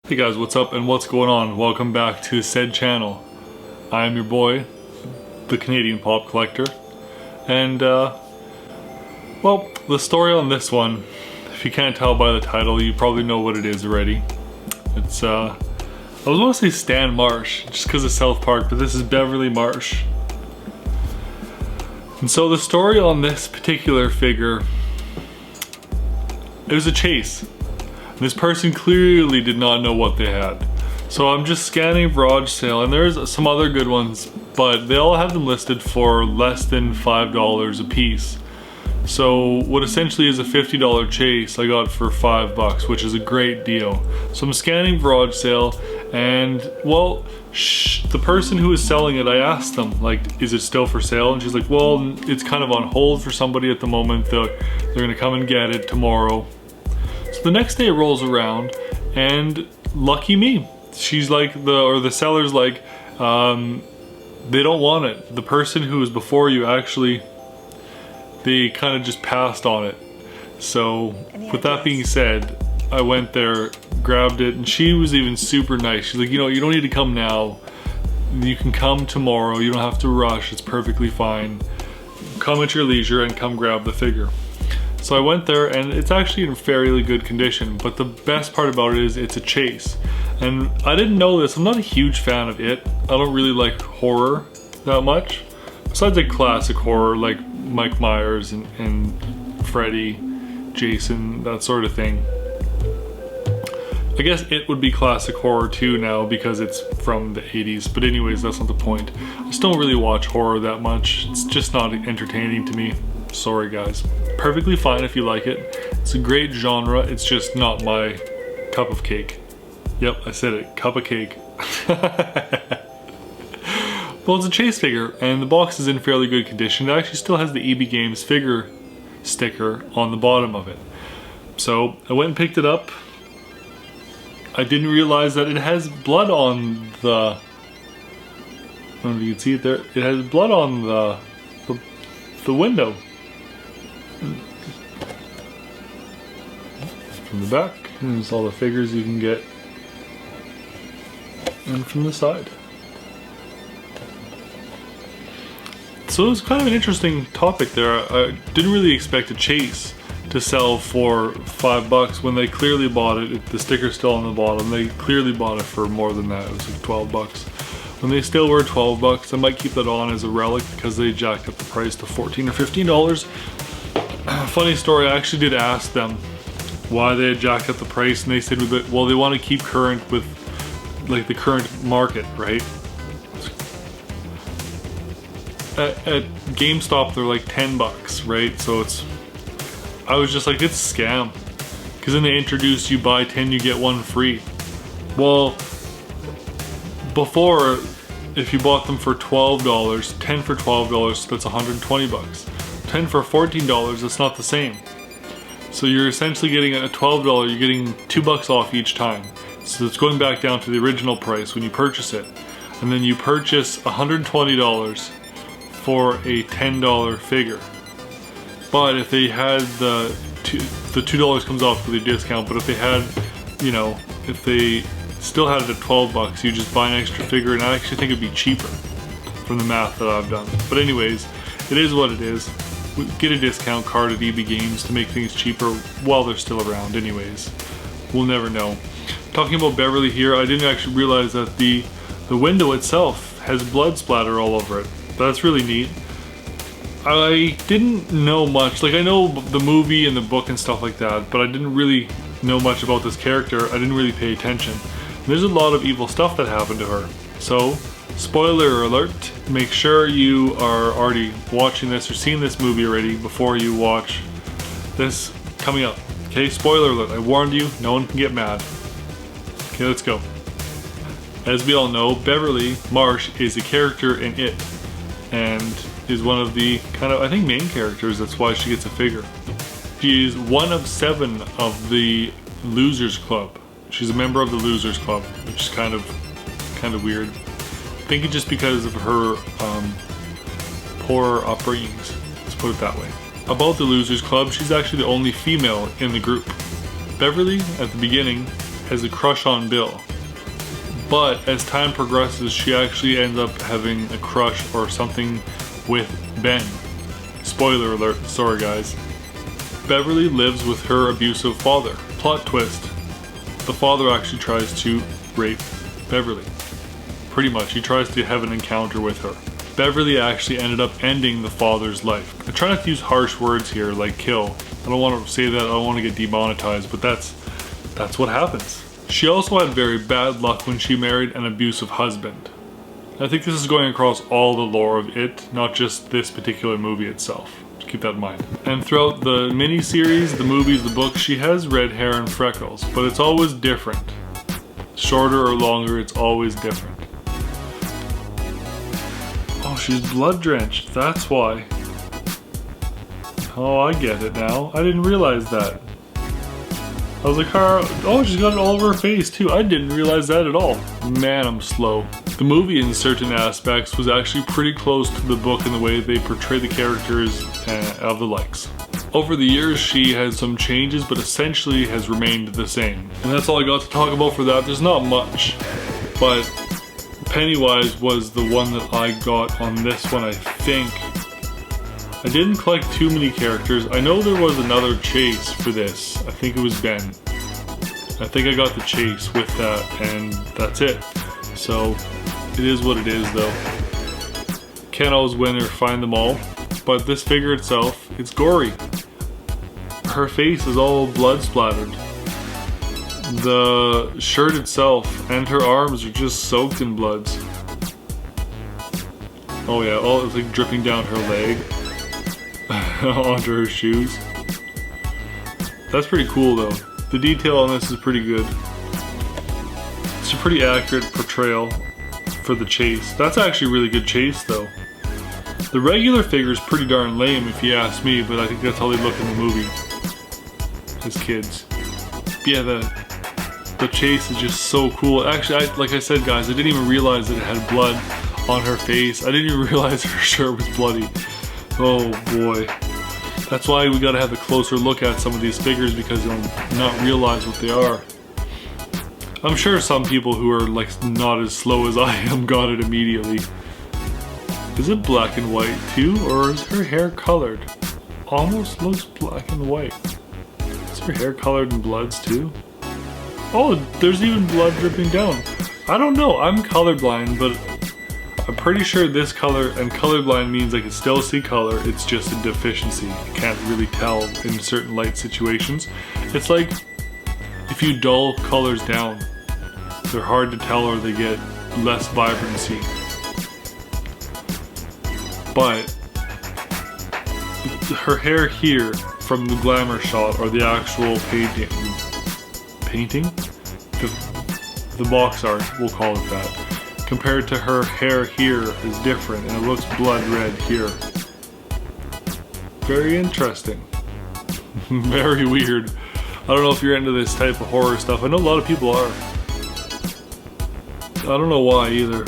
Hey guys, what's up and what's going on? Welcome back to said channel. I am your boy, the Canadian Pop Collector. And, well, the story on this one, if you can't tell by the title, you probably know what it is already. It's, I was going to say Stan Marsh, just because of South Park, but this is Beverly Marsh. And so the story on this particular figure, it was a chase. This person clearly did not know what they had. So I'm just scanning Varagsale, and there's some other good ones, but they all have them listed for less than $5 a piece. So what essentially is a $50 chase I got for $5, which is a great deal. So I'm scanning Varagsale, and well, the person who was selling it, I asked them, like, is it still for sale? And she's like, well, it's kind of on hold for somebody at the moment. They're gonna come and get it tomorrow. So the next day rolls around, and lucky me, she's like, the seller's like, they don't want it. The person who was before you actually, they kind of just passed on it. So with that being said, I went there, grabbed it, and she was even super nice. She's like, you know, you don't need to come now. You can come tomorrow. You don't have to rush. It's perfectly fine. Come at your leisure and come grab the figure. So I went there, and it's actually in fairly good condition, but the best part about it is it's a chase. And I didn't know this, I'm not a huge fan of it. I don't really like horror that much. Besides like classic horror like Mike Myers and Freddy, Jason, that sort of thing. I guess it would be classic horror too now because it's from the 80s, but anyways, that's not the point. I just don't really watch horror that much. It's just not entertaining to me. Sorry guys. Perfectly fine if you like it. It's a great genre, it's just not my cup of cake. Yep, I said it, cup of cake. Well, it's a chase figure, and the box is in fairly good condition. It actually still has the EB Games figure sticker on the bottom of it. So I went and picked it up. I didn't realize that it has blood on the, I don't know if you can see it there, it has blood on the window. From the back, there's all the figures you can get, and from the side. So it was kind of an interesting topic there. I didn't really expect a chase to sell for $5 when they clearly bought it. The sticker's still on the bottom. They clearly bought it for more than that. It was like $12. When they still were $12, I might keep that on as a relic because they jacked up the price to $14 or $15. Funny story, I actually did ask them why they had jacked up the price, and they said, well, they want to keep current with like the current market, right? At GameStop they're like $10, right? So it's, I was just like, it's a scam, because then they introduce you buy 10 you get one free. Well, before, if you bought them for $12, 10 for $12, that's $120. 10 for $14, that's not the same. So you're essentially getting a $12, you're getting $2 off each time. So it's going back down to the original price when you purchase it. And then you purchase $120 for a $10 figure. But if they had the $2 comes off with your discount, but if they had, you know, if they still had it at $12, you just buy an extra figure, and I actually think it'd be cheaper from the math that I've done. But anyways, it is what it is. Get a discount card at EB Games to make things cheaper while they're still around anyways. We'll never know. Talking about Beverly here, I didn't actually realize that the window itself has blood splatter all over it. That's really neat. I didn't know much, like I know the movie and the book and stuff like that, but I didn't really know much about this character. I didn't really pay attention. There's a lot of evil stuff that happened to her. So, spoiler alert, make sure you are already watching this or seen this movie already before you watch this coming up. Okay, spoiler alert, I warned you, no one can get mad. Okay, let's go. As we all know, Beverly Marsh is a character in It, and is one of the kind of, I think, main characters. That's why she gets a figure. She is one of 7 of the Losers Club. She's a member of the Losers Club, which is kind of weird. I think it's just because of her poor upbringings, let's put it that way. About the Losers Club, she's actually the only female in the group. Beverly, at the beginning, has a crush on Bill. But as time progresses, she actually ends up having a crush or something with Ben. Spoiler alert, sorry guys. Beverly lives with her abusive father. Plot twist. The father actually tries to rape Beverly. Pretty much, he tries to have an encounter with her. Beverly actually ended up ending the father's life. I try not to use harsh words here like kill. I don't want to say that, I don't want to get demonetized, but that's what happens. She also had very bad luck when she married an abusive husband. I think this is going across all the lore of it, not just this particular movie itself. Keep that in mind. And throughout the miniseries, the movies, the books, she has red hair and freckles, but it's always different. Shorter or longer, it's always different. Oh, she's blood drenched, that's why. Oh, I get it now. I didn't realize that. I was like, oh, she's got it all over her face too. I didn't realize that at all. Man, I'm slow. The movie in certain aspects was actually pretty close to the book in the way they portray the characters of the likes. Over the years, she had some changes, but essentially has remained the same. And that's all I got to talk about for that. There's not much, but Pennywise was the one that I got on this one, I think. I didn't collect too many characters. I know there was another chase for this. I think it was Ben. I think I got the chase with that, and that's it. So, it is what it is though. Can't always win or find them all, but this figure itself, it's gory. Her face is all blood splattered. The shirt itself and her arms are just soaked in bloods. Oh yeah, all it's like dripping down her leg onto her shoes. That's pretty cool though. The detail on this is pretty good. It's a pretty accurate portrayal for the chase. That's actually a really good chase though. The regular figure is pretty darn lame if you ask me, but I think that's how they look in the movie as kids. But yeah, the chase is just so cool. Actually, like I said guys, I didn't even realize that it had blood on her face. I didn't even realize her shirt was bloody. Oh boy. That's why we gotta have a closer look at some of these figures, because you'll not realize what they are. I'm sure some people who are like not as slow as I am got it immediately. Is it black and white too, or is her hair colored? Almost looks black and white. Is her hair colored in bloods too? Oh, there's even blood dripping down. I don't know, I'm colorblind, but I'm pretty sure this color, and colorblind means I can still see color, it's just a deficiency. You can't really tell in certain light situations. It's like if you dull colors down, they're hard to tell or they get less vibrancy. But her hair here from the glamour shot or the actual painting? The box art, we'll call it that. Compared to her hair here is different and it looks blood red here. Very interesting. Very weird. I don't know if you're into this type of horror stuff. I know a lot of people are. I don't know why either.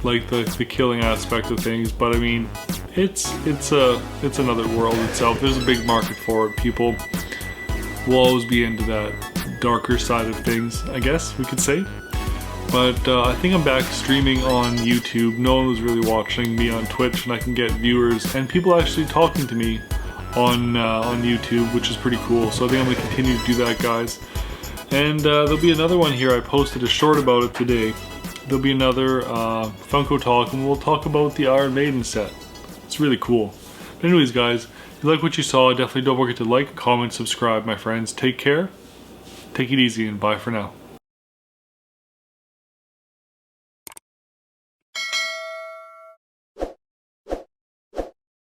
Like the killing aspect of things, but I mean, it's another world itself. There's a big market for it. People will always be into that darker side of things, I guess we could say. But I think I'm back streaming on YouTube. No one was really watching me on Twitch, and I can get viewers and people actually talking to me on YouTube, which is pretty cool. So I think I'm gonna continue to do that, guys. And there'll be another one here. I posted a short about it today. There'll be another Funko talk, and we'll talk about the Iron Maiden set. It's really cool. But anyways, guys, if you like what you saw, definitely don't forget to like, comment, subscribe, my friends. Take care, take it easy, and bye for now.